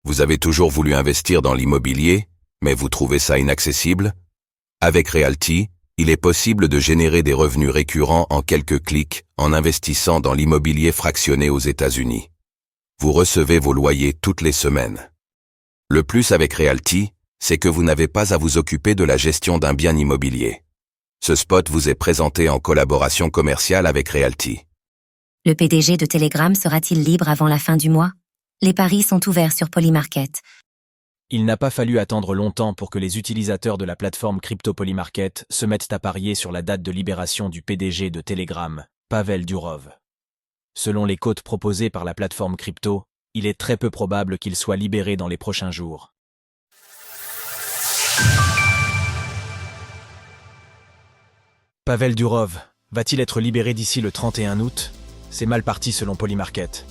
Vous avez toujours voulu investir dans l'immobilier, mais vous trouvez ça inaccessible? Avec Realty, il est possible de générer des revenus récurrents en quelques clics en investissant dans l'immobilier fractionné aux États-Unis. Vous recevez vos loyers toutes les semaines. Le plus avec Realty, c'est que vous n'avez pas à vous occuper de la gestion d'un bien immobilier. Ce spot vous est présenté en collaboration commerciale avec Realty. Le PDG de Telegram sera-t-il libre avant la fin du mois? Les paris sont ouverts sur Polymarket. Il n'a pas fallu attendre longtemps pour que les utilisateurs de la plateforme crypto Polymarket se mettent à parier sur la date de libération du PDG de Telegram, Pavel Durov. Selon les cotes proposées par la plateforme crypto, il est très peu probable qu'il soit libéré dans les prochains jours. Pavel Durov va-t-il être libéré d'ici le 31 août? C'est mal parti selon Polymarket.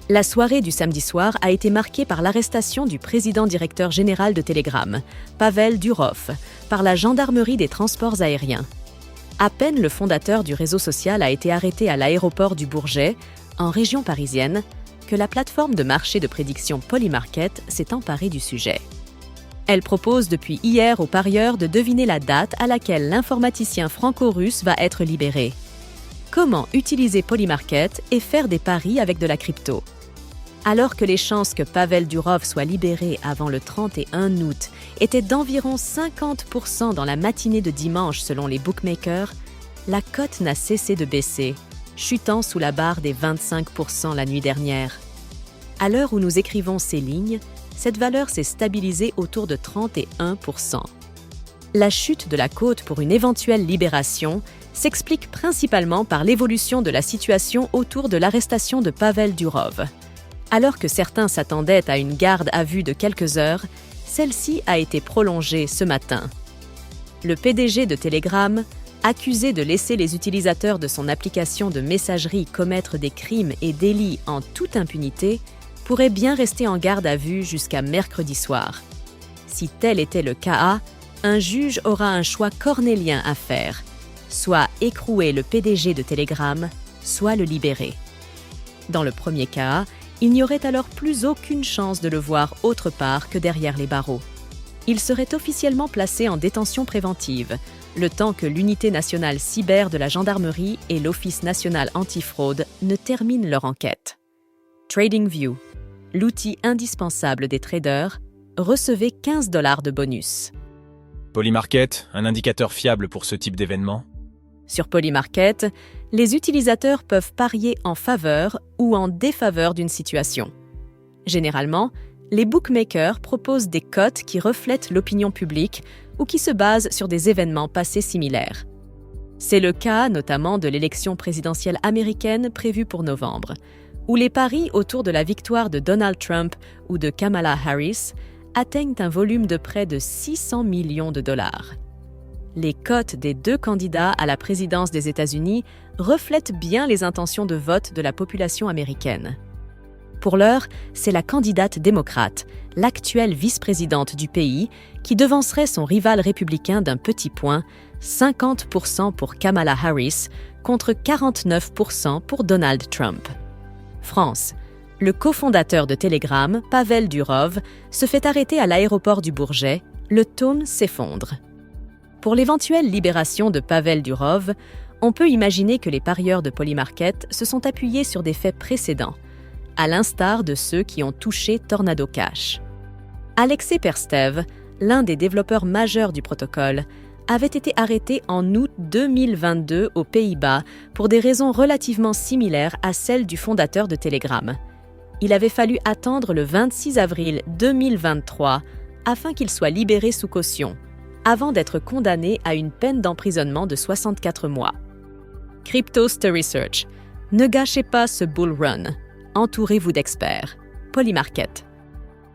La soirée du samedi soir a été marquée par l'arrestation du président-directeur général de Telegram, Pavel Durov, par la gendarmerie des transports aériens. À peine le fondateur du réseau social a été arrêté à l'aéroport du Bourget, en région parisienne, que la plateforme de marché de prédiction Polymarket s'est emparée du sujet. Elle propose depuis hier aux parieurs de deviner la date à laquelle l'informaticien franco-russe va être libéré. Comment utiliser Polymarket et faire des paris avec de la crypto? Alors que les chances que Pavel Durov soit libéré avant le 31 août étaient d'environ 50% dans la matinée de dimanche selon les bookmakers, la cote n'a cessé de baisser, chutant sous la barre des 25% la nuit dernière. À l'heure où nous écrivons ces lignes, cette valeur s'est stabilisée autour de 31%. La chute de la cote pour une éventuelle libération s'explique principalement par l'évolution de la situation autour de l'arrestation de Pavel Durov. Alors que certains s'attendaient à une garde à vue de quelques heures, celle-ci a été prolongée ce matin. Le PDG de Telegram, accusé de laisser les utilisateurs de son application de messagerie commettre des crimes et délits en toute impunité, pourrait bien rester en garde à vue jusqu'à mercredi soir. Si tel était le cas, un juge aura un choix cornélien à faire, soit écrouer le PDG de Telegram, soit le libérer. Dans le premier cas, il n'y aurait alors plus aucune chance de le voir autre part que derrière les barreaux. Il serait officiellement placé en détention préventive, le temps que l'Unité nationale cyber de la gendarmerie et l'Office national antifraude ne terminent leur enquête. TradingView, l'outil indispensable des traders, recevait $15 de bonus. Polymarket, un indicateur fiable pour ce type d'événement? Sur Polymarket, les utilisateurs peuvent parier en faveur ou en défaveur d'une situation. Généralement, les bookmakers proposent des cotes qui reflètent l'opinion publique ou qui se basent sur des événements passés similaires. C'est le cas notamment de l'élection présidentielle américaine prévue pour novembre, où les paris autour de la victoire de Donald Trump ou de Kamala Harris atteignent un volume de près de 600 millions de dollars. Les cotes des deux candidats à la présidence des États-Unis reflètent bien les intentions de vote de la population américaine. Pour l'heure, c'est la candidate démocrate, l'actuelle vice-présidente du pays, qui devancerait son rival républicain d'un petit point, 50% pour Kamala Harris contre 49% pour Donald Trump. France. Le cofondateur de Telegram, Pavel Durov, se fait arrêter à l'aéroport du Bourget. Le tome s'effondre. Pour l'éventuelle libération de Pavel Durov, on peut imaginer que les parieurs de Polymarket se sont appuyés sur des faits précédents, à l'instar de ceux qui ont touché Tornado Cash. Alexei Perstev, l'un des développeurs majeurs du protocole, avait été arrêté en août 2022 aux Pays-Bas pour des raisons relativement similaires à celles du fondateur de Telegram. Il avait fallu attendre le 26 avril 2023 afin qu'il soit libéré sous caution, avant d'être condamné à une peine d'emprisonnement de 64 mois. Cryptost Research. Ne gâchez pas ce bull run. Entourez-vous d'experts. Polymarket.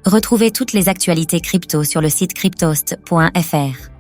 Retrouvez toutes les actualités crypto sur le site cryptost.fr.